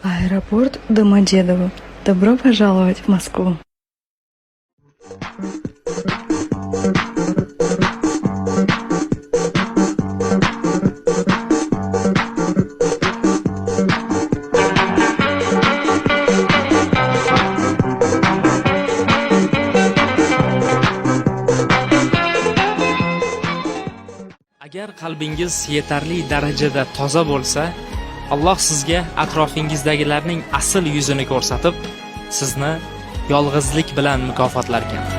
Аэропорт Домодедово. Добро пожаловать в Москву. Agar qalbingiz yetarli darajada toza bo'lsa, Alloh sizga atrofingizdagilarning asl yuzini ko'rsatib, sizni yolg'izlik bilan mukofotlar ekan.